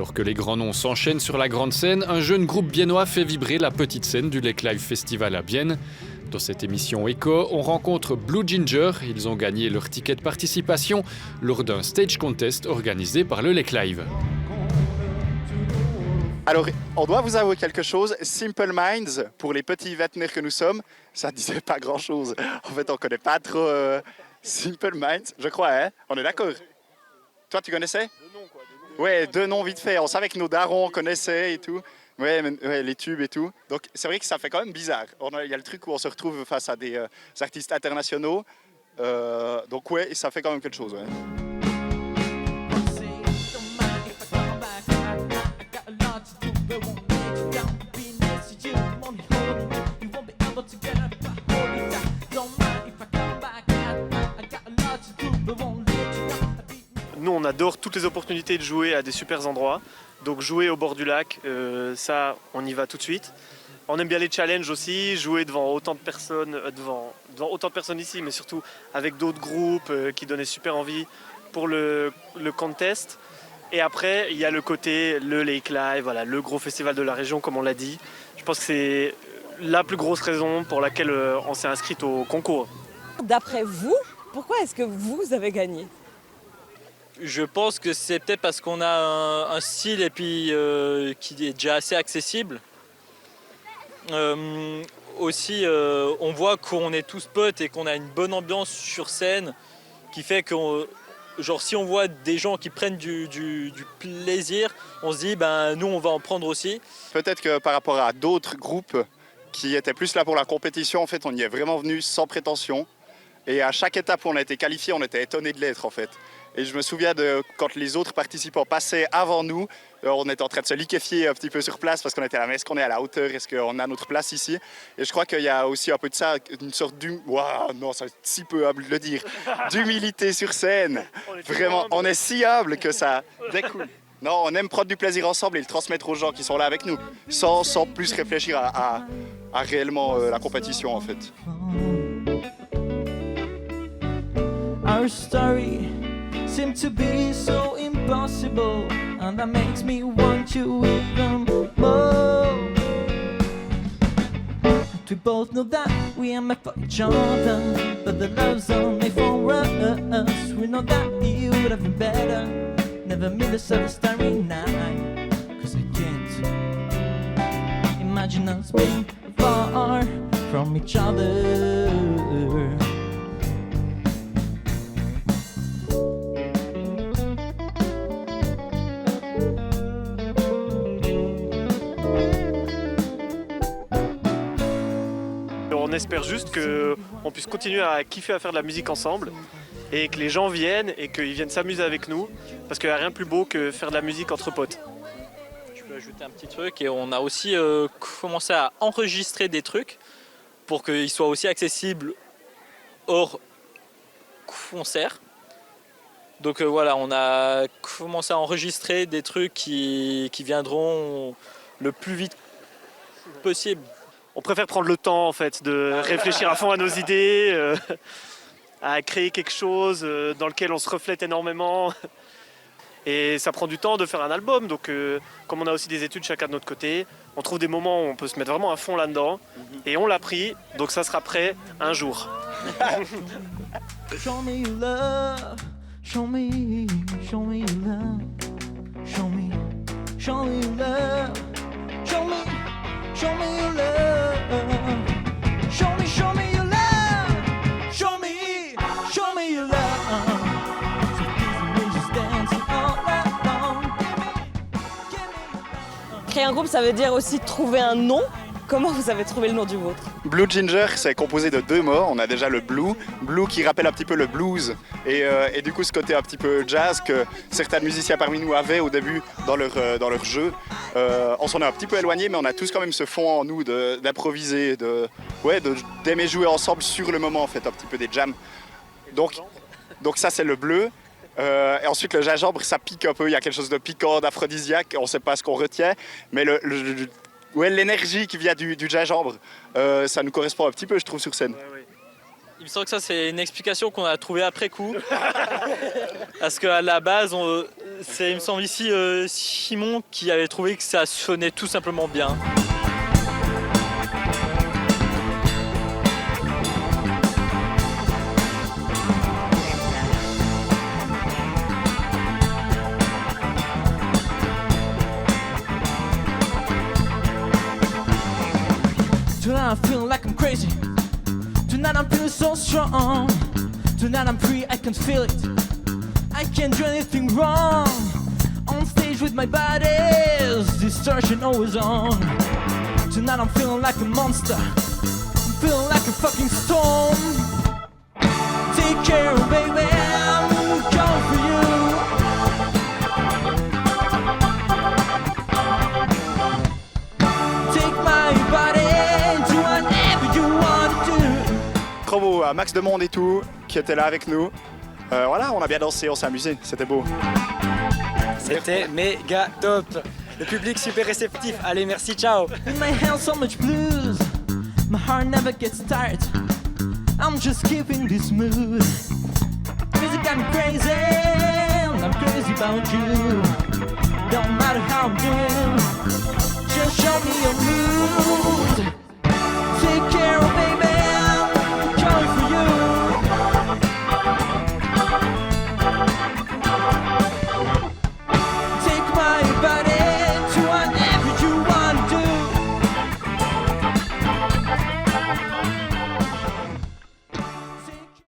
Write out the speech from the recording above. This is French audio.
Alors que les grands noms s'enchaînent sur la grande scène, un jeune groupe biennois fait vibrer la petite scène du Lake Live Festival à Bienne. Dans cette émission Echo, on rencontre Blue Ginger. Ils ont gagné leur ticket de participation lors d'un stage contest organisé par le Lake Live. Alors, on doit vous avouer quelque chose. Simple Minds, pour les petits vêtements que nous sommes, ça ne disait pas grand-chose. En fait, on ne connaît pas trop Simple Minds, je crois, hein? On est d'accord? Toi, tu connaissais? Deux noms, quoi. Ouais, deux noms vite fait. On savait que nos darons connaissaient et tout. Ouais, les tubes et tout. Donc, c'est vrai que ça fait quand même bizarre. Il y a le truc où on se retrouve face à des artistes internationaux. Donc, ouais, ça fait quand même quelque chose, ouais. Nous, on adore toutes les opportunités de jouer à des super endroits. Donc jouer au bord du lac, ça, on y va tout de suite. On aime bien les challenges aussi, jouer devant autant de personnes, devant autant de personnes ici, mais surtout avec d'autres groupes qui donnaient super envie pour le contest. Et après, il y a le côté, le Lake Live, voilà, le gros festival de la région, comme on l'a dit. Je pense que c'est la plus grosse raison pour laquelle on s'est inscrite au concours. D'après vous, pourquoi est-ce que vous avez gagné ? Je pense que c'est peut-être parce qu'on a un style et puis qui est déjà assez accessible. Aussi, on voit qu'on est tous potes et qu'on a une bonne ambiance sur scène qui fait que, si on voit des gens qui prennent du plaisir, on se dit, nous, on va en prendre aussi. Peut-être que par rapport à d'autres groupes qui étaient plus là pour la compétition, en fait, on y est vraiment venu sans prétention. Et à chaque étape où on a été qualifié, on était étonné de l'être, en fait. Et je me souviens de quand les autres participants passaient avant nous, on était en train de se liquéfier un petit peu sur place parce qu'on était là, mais est-ce qu'on est à la hauteur, est-ce qu'on a notre place ici? Et je crois qu'il y a aussi un peu de ça, une sorte non, c'est si peu humble de le dire, d'humilité sur scène. Vraiment, on est si humble que ça découle. Non, on aime prendre du plaisir ensemble et le transmettre aux gens qui sont là avec nous, sans plus réfléchir à réellement la compétition, en fait. Our story seems to be so impossible, and that makes me want you even more. We both know that we are meant for each other, but the love's only for us. We know that you would have been better, never meet us at a starry night. Cause I can't imagine us being far from each other. On espère juste qu'on puisse continuer à kiffer à faire de la musique ensemble et que les gens viennent et qu'ils viennent s'amuser avec nous parce qu'il n'y a rien de plus beau que faire de la musique entre potes. Je peux ajouter un petit truc et on a aussi commencé à enregistrer des trucs pour qu'ils soient aussi accessibles hors concert. Donc voilà, on a commencé à enregistrer des trucs qui viendront le plus vite possible. On préfère prendre le temps en fait de réfléchir à fond à nos idées, à créer quelque chose dans lequel on se reflète énormément. Et ça prend du temps de faire un album, donc comme on a aussi des études chacun de notre côté, on trouve des moments où on peut se mettre vraiment à fond là-dedans. Et on l'a pris, donc ça sera prêt un jour. Show me your love, show me your love, show me your love, show me your love, show me your love, show me your love. So please, we're just dancing all alone. Give me. Créer un groupe, ça veut dire aussi trouver un nom. Comment vous avez trouvé le nom du vôtre ? Blue Ginger, c'est composé de deux mots. On a déjà le blue qui rappelle un petit peu le blues. Et du coup, ce côté un petit peu jazz que certains musiciens parmi nous avaient au début dans leur jeu. On s'en est un petit peu éloigné, mais on a tous quand même ce fond en nous d'improviser, d'aimer jouer ensemble sur le moment, en fait, un petit peu des jams. Donc ça, c'est le bleu. Et ensuite, le gingembre, ça pique un peu. Il y a quelque chose de piquant, d'aphrodisiaque. On ne sait pas ce qu'on retient, mais l'énergie qui vient du gingembre, ça nous correspond un petit peu, je trouve, sur scène. Ouais. Il me semble que ça, c'est une explication qu'on a trouvée après coup. Parce qu'à la base, c'est, il me semble ici, Simon qui avait trouvé que ça sonnait tout simplement bien. Tonight I'm feeling like I'm crazy. Tonight I'm feeling so strong. Tonight I'm free, I can feel it. I can't do anything wrong. On stage with my body's distortion always on. Tonight I'm feeling like a monster. I'm feeling like a fucking storm. Take care, baby, I'm coming for you. Take my body, do whatever you want to do. Bravo à Max Demonde et tout, qui était là avec nous. Voilà, on a bien dansé, on s'est amusé, c'était beau. C'était méga top. Le public super réceptif. Allez, merci, ciao. In my hands so much blues. My heart never gets tired. I'm just keeping this mood. Music got me crazy. And I'm crazy about you. Don't matter how I'm doing. Just show me your mood. Take care of me.